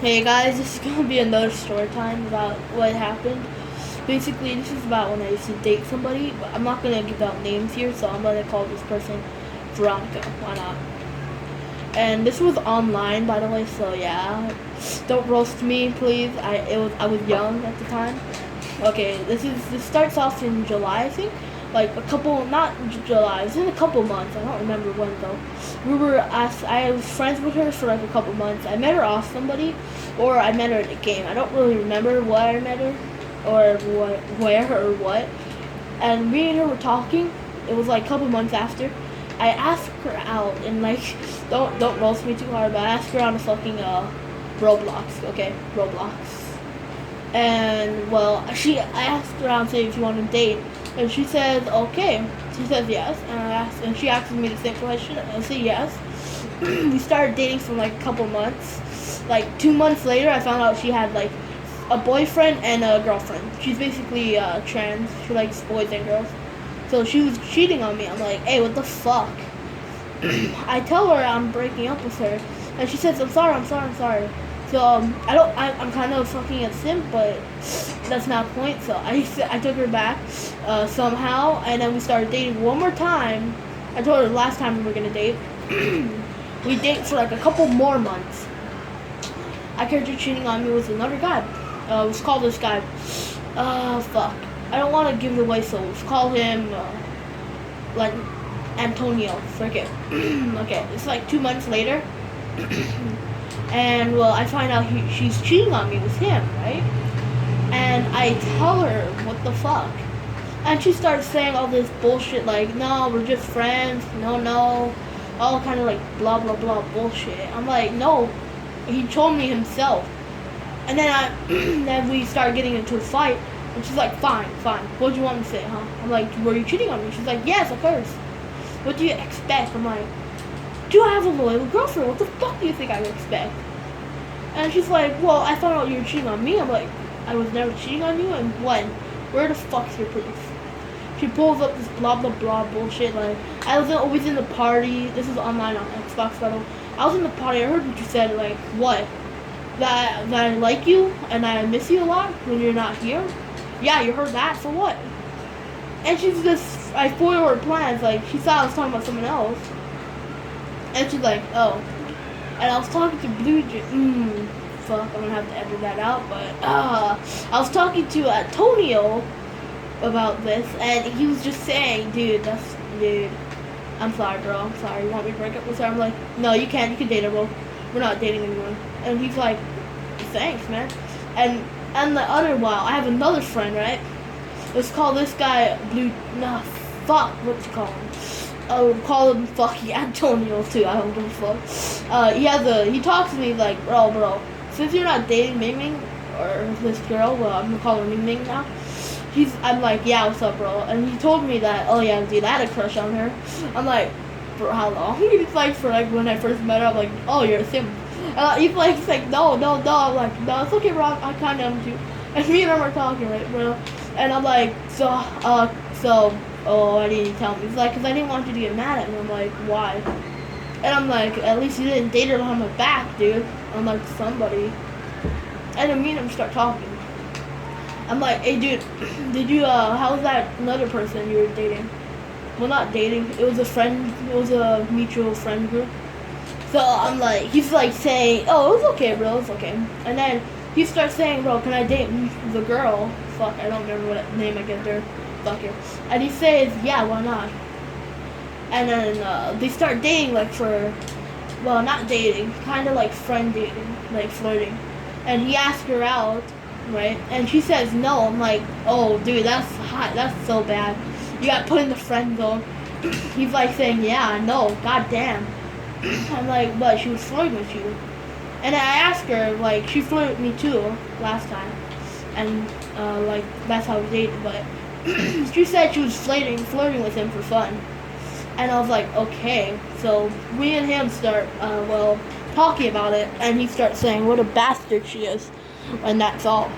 Hey guys, this is gonna be another story time about what happened. Basically, this is about when I used to date somebody, but I'm not gonna give out names here, so I'm gonna call this person Veronica. Why not? And this was online, by the way, so yeah, don't roast me, please. I was young at the time. Okay, this starts off in July, I think. Like a couple, not July. It was in a couple months. I don't remember when though. I was friends with her for like a couple months. I met her off somebody, or I met her at a game. I don't really remember where I met her, or where or what. And me and her were talking. It was like a couple months after. I asked her out, and like, don't roast me too hard, but I asked her on a fucking Roblox. Okay, Roblox. And well, I asked her out, say if you want to date, and she said okay. She says yes, and she asked me the same question, and I say yes. We started dating for like a couple months. Like 2 months later, I found out she had like a boyfriend and a girlfriend. She's basically trans. She likes boys and girls. So she was cheating on me. I'm like, hey, what the fuck? I tell her I'm breaking up with her, and she says, I'm sorry. So I'm kind of fucking a simp, but that's not the point. So I took her back somehow, and then we started dating one more time. I told her last time we were gonna date. We date for like a couple more months. I catch her cheating on me with another guy. Let's call this guy. Fuck. I don't want to give it away, so let's call him like Antonio. Forget. Okay, it's like 2 months later. And well, I find out she's cheating on me with him, right? And I tell her, what the fuck? And she starts saying all this bullshit like, no, we're just friends, no, all kind of like blah blah blah bullshit. I'm like, no, he told me himself. And then then we start getting into a fight, and she's like, fine, what do you want me to say, huh? I'm like, were you cheating on me? She's like, yes, of course. What do you expect? I'm like, do I have a loyal girlfriend? What the fuck do you think I would expect? And she's like, well, I found out you were cheating on me. I'm like, I was never cheating on you, and when? Where the fuck's your proof? She pulls up this blah blah blah bullshit, like, I was always in the party. This is online on Xbox, by the way. I was in the party, I heard what you said, like, what? That I like you, and I miss you a lot when you're not here? Yeah, you heard that, so what? And she's just, I spoiled her plans, like, she thought I was talking about someone else. And she's like, oh. And I was talking to Blue fuck, I'm gonna have to edit that out, but, I was talking to Antonio about this, and he was just saying, dude, I'm sorry, bro, I'm sorry, you want me to break up with her? I'm like, no, you can date her, bro. We're not dating anymore. And he's like, thanks, man. And the other while, I have another friend, right? Let's call this guy what's he call him? We'll call him fucking Antonio too. I don't give a fuck. He talks to me like, bro, since you're not dating Ming Ming or this girl, well, I'm gonna call her Ming Ming now. I'm like, yeah, what's up, bro? And he told me that, oh yeah, dude, I had a crush on her. I'm like, for how long? He's like, for like when I first met her, I'm like, oh, you're a simp. He's like, no. I'm like, no, it's okay, bro. I kind of am too. And me and him are talking, right, bro? And I'm like, oh, why didn't you tell me? He's like, because I didn't want you to get mad at me. I'm like, why? And I'm like, at least you didn't date her behind my back, dude. I'm like, somebody. And then me and him start talking. I'm like, hey, dude, how's that another person you were dating? Well, not dating. It was a mutual friend group. So I'm like, he's like saying, oh, it was okay, bro, it's okay. And then he starts saying, bro, can I date the girl? Fuck, I don't remember what name I get there. Fuck it. And he says, yeah, why not? And then they start dating, like not dating, kind of like friend dating, like flirting. And he asks her out, right? And she says no. I'm like, oh, dude, that's hot. That's so bad. You got put in the friend zone. He's like saying, yeah, I know. God damn. I'm like, but she was flirting with you. And then I asked her, like, she flirted with me too last time. And like that's how we dated. But she said she was flirting with him for fun. And I was like, okay. So me and him start talking about it, and he starts saying what a bastard she is, and that's all.